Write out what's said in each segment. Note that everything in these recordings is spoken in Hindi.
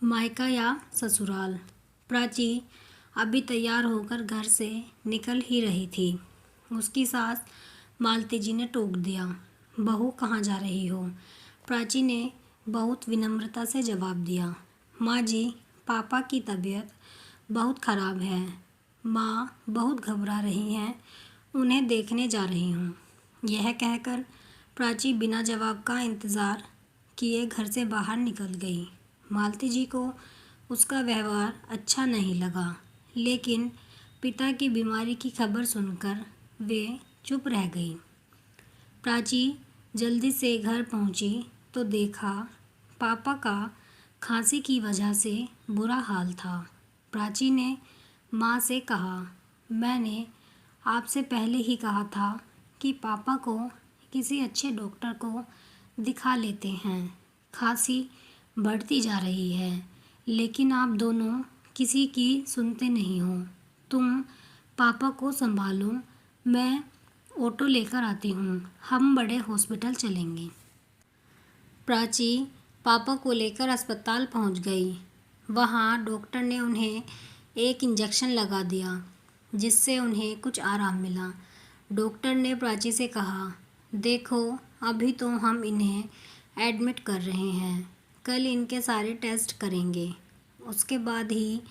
मायका या ससुराल। प्राची अभी तैयार होकर घर से निकल ही रही थी। उसकी सास मालती जी ने टोक दिया, बहू कहाँ जा रही हो? प्राची ने बहुत विनम्रता से जवाब दिया, माँ जी, पापा की तबीयत बहुत ख़राब है। माँ बहुत घबरा रही हैं, उन्हें देखने जा रही हूँ। यह कहकर प्राची बिना जवाब का इंतज़ार किए घर से बाहर निकल गई। मालती जी को उसका व्यवहार अच्छा नहीं लगा, लेकिन पिता की बीमारी की खबर सुनकर वे चुप रह गई। प्राची जल्दी से घर पहुंची तो देखा पापा का खांसी की वजह से बुरा हाल था। प्राची ने माँ से कहा, मैंने आपसे पहले ही कहा था कि पापा को किसी अच्छे डॉक्टर को दिखा लेते हैं। खांसी बढ़ती जा रही है, लेकिन आप दोनों किसी की सुनते नहीं हो। तुम पापा को संभालो, मैं ऑटो लेकर आती हूँ, हम बड़े हॉस्पिटल चलेंगे। प्राची पापा को लेकर अस्पताल पहुँच गई। वहाँ डॉक्टर ने उन्हें एक इंजेक्शन लगा दिया, जिससे उन्हें कुछ आराम मिला। डॉक्टर ने प्राची से कहा, देखो, अभी तो हम इन्हें एडमिट कर रहे हैं, कल इनके सारे टेस्ट करेंगे, उसके बाद ही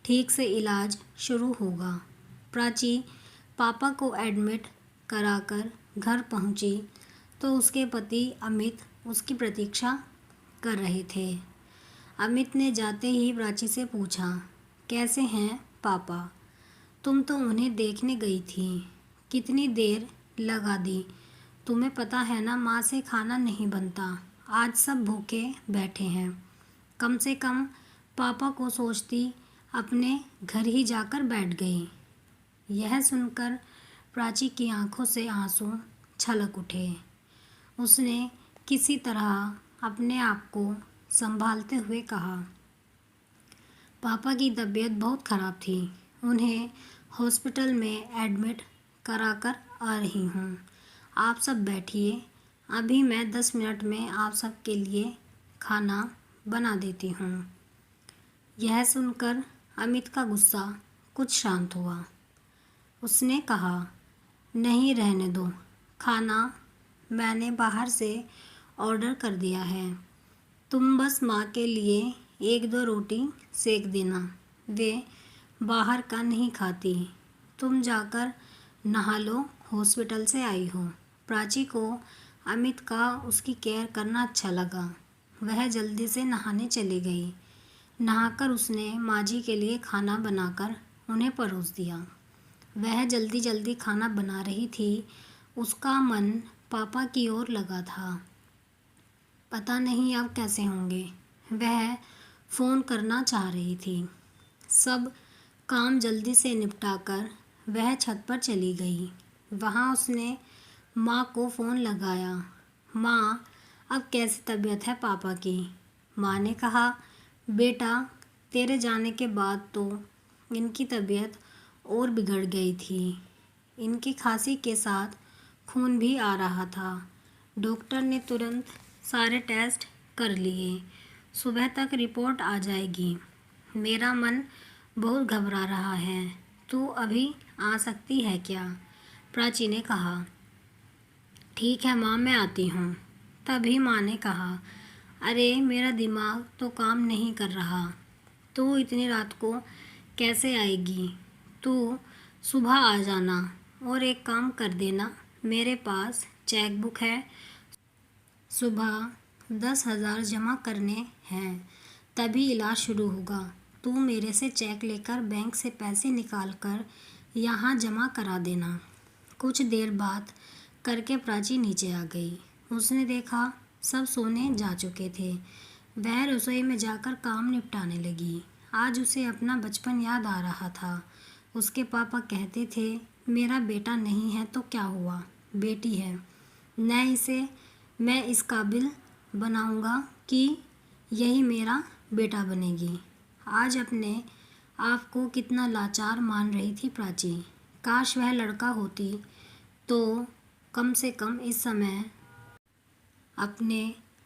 ठीक से इलाज शुरू होगा। प्राची पापा को एडमिट कराकर घर पहुंची तो उसके पति अमित उसकी प्रतीक्षा कर रहे थे। अमित ने जाते ही प्राची से पूछा, कैसे हैं पापा? तुम तो उन्हें देखने गई थी, कितनी देर लगा दी? तुम्हें पता है ना, माँ से खाना नहीं बनता, आज सब भूखे बैठे हैं। कम से कम पापा को सोचती अपने घर ही जाकर बैठ गई। यह सुनकर प्राची की आंखों से आंसू छलक उठे। उसने किसी तरह अपने आप को संभालते हुए कहा, पापा की तबीयत बहुत ख़राब थी, उन्हें हॉस्पिटल में एडमिट कराकर आ रही हूँ। आप सब बैठिए, अभी मैं 10 मिनट में आप सब के लिए खाना बना देती हूँ। यह सुनकर अमित का गुस्सा कुछ शांत हुआ। उसने कहा, नहीं, रहने दो, खाना मैंने बाहर से ऑर्डर कर दिया है। तुम बस माँ के लिए 1-2 रोटी सेक देना, वे बाहर का नहीं खाती। तुम जाकर नहा लो, हॉस्पिटल से आई हो। प्राची को अमित का उसकी केयर करना अच्छा लगा। वह जल्दी से नहाने चली गई। नहाकर उसने माँ जी के लिए खाना बनाकर उन्हें परोस दिया। वह जल्दी जल्दी खाना बना रही थी, उसका मन पापा की ओर लगा था। पता नहीं अब कैसे होंगे, वह फ़ोन करना चाह रही थी। सब काम जल्दी से निपटाकर वह छत पर चली गई। वहाँ उसने माँ को फ़ोन लगाया, माँ, अब कैसी तबीयत है पापा की? माँ ने कहा, बेटा, तेरे जाने के बाद तो इनकी तबीयत और बिगड़ गई थी। इनकी खांसी के साथ खून भी आ रहा था। डॉक्टर ने तुरंत सारे टेस्ट कर लिए, सुबह तक रिपोर्ट आ जाएगी। मेरा मन बहुत घबरा रहा है, तू अभी आ सकती है क्या? प्राची ने कहा, ठीक है माँ, मैं आती हूँ। तभी माँ ने कहा, अरे मेरा दिमाग तो काम नहीं कर रहा, तू इतनी रात को कैसे आएगी? तू सुबह आ जाना और एक काम कर देना, मेरे पास चेक बुक है, सुबह 10,000 जमा करने हैं, तभी इलाज शुरू होगा। तू मेरे से चेक लेकर बैंक से पैसे निकाल कर यहाँ जमा करा देना। कुछ देर बात करके प्राची नीचे आ गई। उसने देखा सब सोने जा चुके थे। वह रसोई में जाकर काम निपटाने लगी। आज उसे अपना बचपन याद आ रहा था। उसके पापा कहते थे, मेरा बेटा नहीं है तो क्या हुआ, बेटी है, मैं इस काबिल बनाऊंगा कि यही मेरा बेटा बनेगी। आज अपने आप को कितना लाचार मान रही थी प्राची। काश वह लड़का होती तो कम से कम इस समय अपने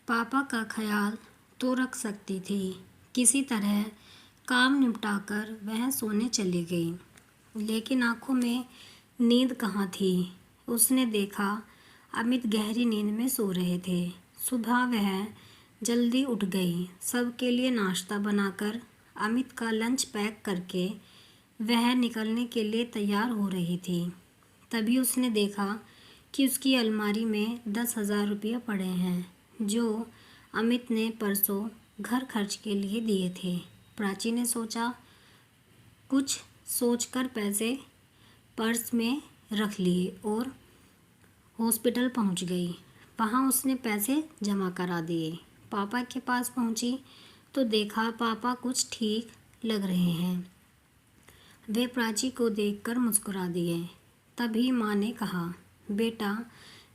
पापा का ख्याल तो रख सकती थी। किसी तरह काम निपटाकर वह सोने चली गई, लेकिन आंखों में नींद कहाँ थी। उसने देखा अमित गहरी नींद में सो रहे थे। सुबह वह जल्दी उठ गई। सबके लिए नाश्ता बनाकर अमित का लंच पैक करके वह निकलने के लिए तैयार हो रही थी। तभी उसने देखा कि उसकी अलमारी में 10,000 रुपये पड़े हैं, जो अमित ने परसों घर खर्च के लिए दिए थे। प्राची ने कुछ सोचकर पैसे पर्स में रख लिए और हॉस्पिटल पहुंच गई। वहां उसने पैसे जमा करा दिए। पापा के पास पहुंची तो देखा पापा कुछ ठीक लग रहे हैं। वे प्राची को देखकर मुस्कुरा दिए। तभी माँ ने कहा, बेटा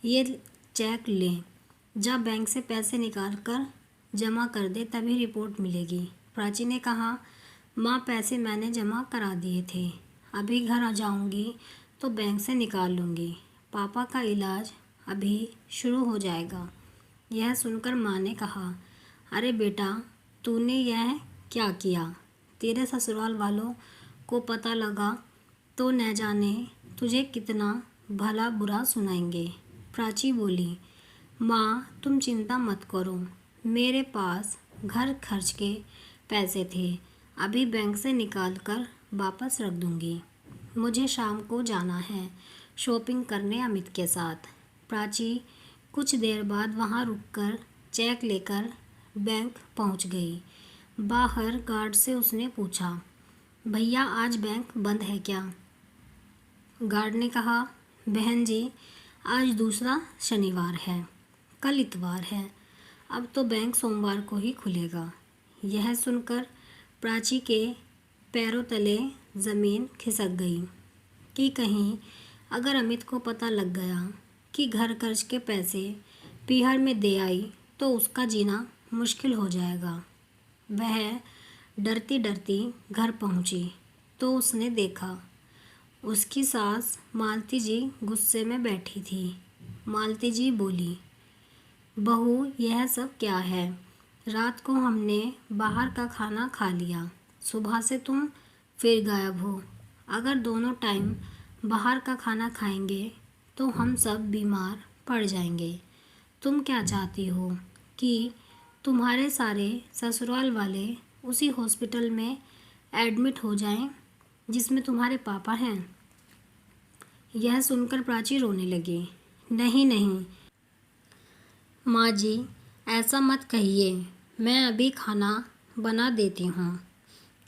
ये चेक ले, जा बैंक से पैसे निकाल कर जमा कर दे, तभी रिपोर्ट मिलेगी। प्राची ने कहा, माँ पैसे मैंने जमा करा दिए थे, अभी घर आ जाऊँगी तो बैंक से निकाल लूँगी। पापा का इलाज अभी शुरू हो जाएगा। यह सुनकर माँ ने कहा, अरे बेटा तूने यह क्या किया? तेरे ससुराल वालों को पता लगा तो न जाने तुझे कितना भला बुरा सुनाएंगे। प्राची बोली, माँ तुम चिंता मत करो, मेरे पास घर खर्च के पैसे थे, अभी बैंक से निकाल कर वापस रख दूँगी। मुझे शाम को जाना है शॉपिंग करने अमित के साथ। प्राची कुछ देर बाद वहाँ रुककर चेक लेकर बैंक पहुँच गई। बाहर गार्ड से उसने पूछा, भैया आज बैंक बंद है क्या? गार्ड ने कहा, बहन जी आज दूसरा शनिवार है, कल इतवार है, अब तो बैंक सोमवार को ही खुलेगा। यह सुनकर प्राची के पैरों तले ज़मीन खिसक गई कि कहीं अगर अमित को पता लग गया कि घर खर्च के पैसे पीहर में दे आई तो उसका जीना मुश्किल हो जाएगा। वह डरती डरती घर पहुंची तो उसने देखा उसकी सास मालती जी गुस्से में बैठी थी। मालती जी बोली, बहू यह सब क्या है? रात को हमने बाहर का खाना खा लिया, सुबह से तुम फिर गायब हो। अगर दोनों टाइम बाहर का खाना खाएंगे तो हम सब बीमार पड़ जाएंगे। तुम क्या चाहती हो कि तुम्हारे सारे ससुराल वाले उसी हॉस्पिटल में एडमिट हो जाएं जिसमें तुम्हारे पापा हैं? यह सुनकर प्राची रोने लगी। नहीं नहीं माँ जी, ऐसा मत कहिए, मैं अभी खाना बना देती हूँ।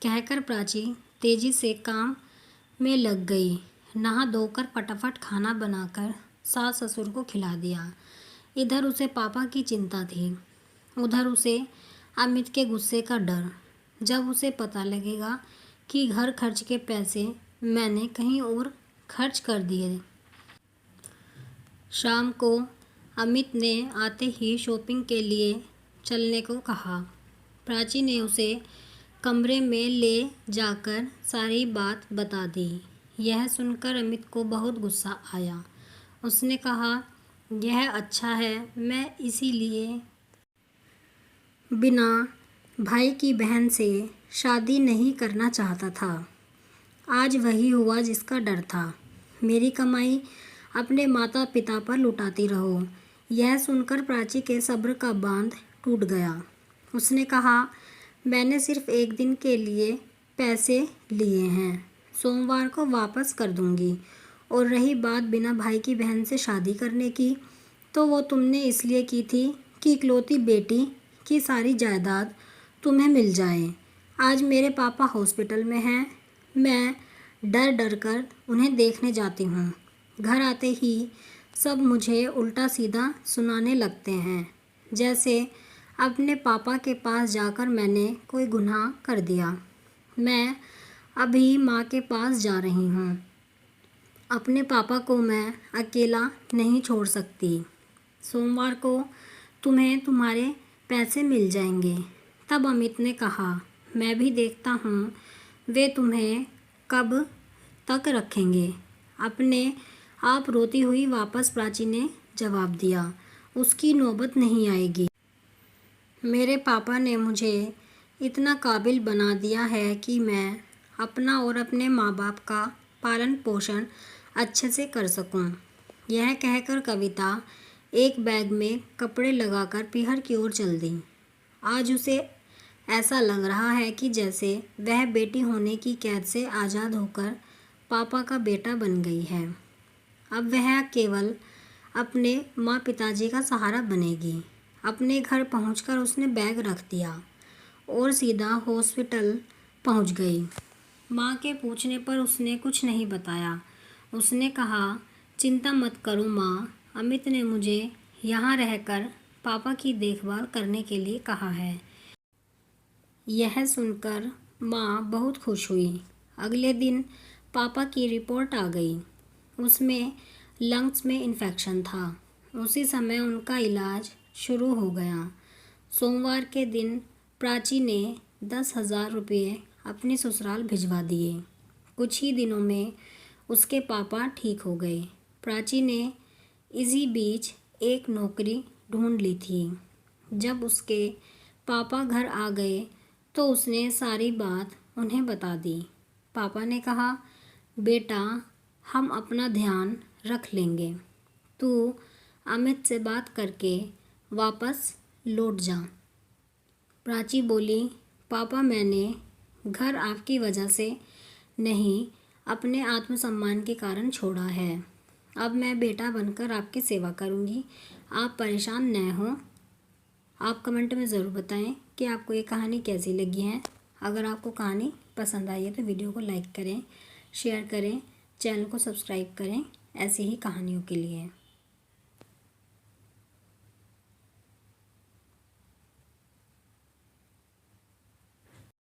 कहकर प्राची तेज़ी से काम में लग गई। नहा धोकर फटाफट खाना बनाकर सास ससुर को खिला दिया। इधर उसे पापा की चिंता थी, उधर उसे अमित के गुस्से का डर। जब उसे पता लगेगा कि घर खर्च के पैसे मैंने कहीं और खर्च कर दिए। शाम को अमित ने आते ही शॉपिंग के लिए चलने को कहा। प्राची ने उसे कमरे में ले जाकर सारी बात बता दी। यह सुनकर अमित को बहुत गुस्सा आया। उसने कहा, यह अच्छा है, मैं इसीलिए बिना भाई की बहन से शादी नहीं करना चाहता था। आज वही हुआ जिसका डर था। मेरी कमाई अपने माता पिता पर लुटाती रहो। यह सुनकर प्राची के सब्र का बांध टूट गया। उसने कहा, मैंने सिर्फ एक दिन के लिए पैसे लिए हैं, सोमवार को वापस कर दूंगी। और रही बात बिना भाई की बहन से शादी करने की, तो वो तुमने इसलिए की थी कि इकलौती बेटी की सारी जायदाद तुम्हें मिल जाए। आज मेरे पापा हॉस्पिटल में हैं, मैं डर डर कर उन्हें देखने जाती हूँ। घर आते ही सब मुझे उल्टा सीधा सुनाने लगते हैं, जैसे अपने पापा के पास जाकर मैंने कोई गुनाह कर दिया। मैं अभी माँ के पास जा रही हूँ। अपने पापा को मैं अकेला नहीं छोड़ सकती। सोमवार को तुम्हें तुम्हारे पैसे मिल जाएंगे। तब अमित ने कहा, मैं भी देखता हूँ वे तुम्हें कब तक रखेंगे। अपने आप रोती हुई वापस प्राची ने जवाब दिया, उसकी नौबत नहीं आएगी। मेरे पापा ने मुझे इतना काबिल बना दिया है कि मैं अपना और अपने माँ बाप का पालन पोषण अच्छे से कर सकूं। यह कहकर कविता एक बैग में कपड़े लगाकर पीहर की ओर चल दी। आज उसे ऐसा लग रहा है कि जैसे वह बेटी होने की कैद से आज़ाद होकर पापा का बेटा बन गई है। अब वह केवल अपने माँ पिताजी का सहारा बनेगी। अपने घर पहुंचकर उसने बैग रख दिया और सीधा हॉस्पिटल पहुंच गई। माँ के पूछने पर उसने कुछ नहीं बताया। उसने कहा, चिंता मत करो माँ, अमित ने मुझे यहाँ रहकर पापा की देखभाल करने के लिए कहा है। यह सुनकर माँ बहुत खुश हुई। अगले दिन पापा की रिपोर्ट आ गई। उसमें लंग्स में इन्फेक्शन था। उसी समय उनका इलाज शुरू हो गया। सोमवार के दिन प्राची ने 10,000 रुपये अपने ससुराल भिजवा दिए। कुछ ही दिनों में उसके पापा ठीक हो गए। प्राची ने इसी बीच एक नौकरी ढूंढ ली थी। जब उसके पापा घर आ गए तो उसने सारी बात उन्हें बता दी। पापा ने कहा, बेटा, हम अपना ध्यान रख लेंगे। तू अमित से बात करके वापस लौट जा। प्राची बोली, पापा, मैंने घर आपकी वजह से नहीं, अपने आत्मसम्मान के कारण छोड़ा है। अब मैं बेटा बनकर आपकी सेवा करूंगी। आप परेशान न हों। आप कमेंट में ज़रूर बताएं कि आपको ये कहानी कैसी लगी है। अगर आपको कहानी पसंद आई है तो वीडियो को लाइक करें, शेयर करें, चैनल को सब्सक्राइब करें ऐसी ही कहानियों के लिए।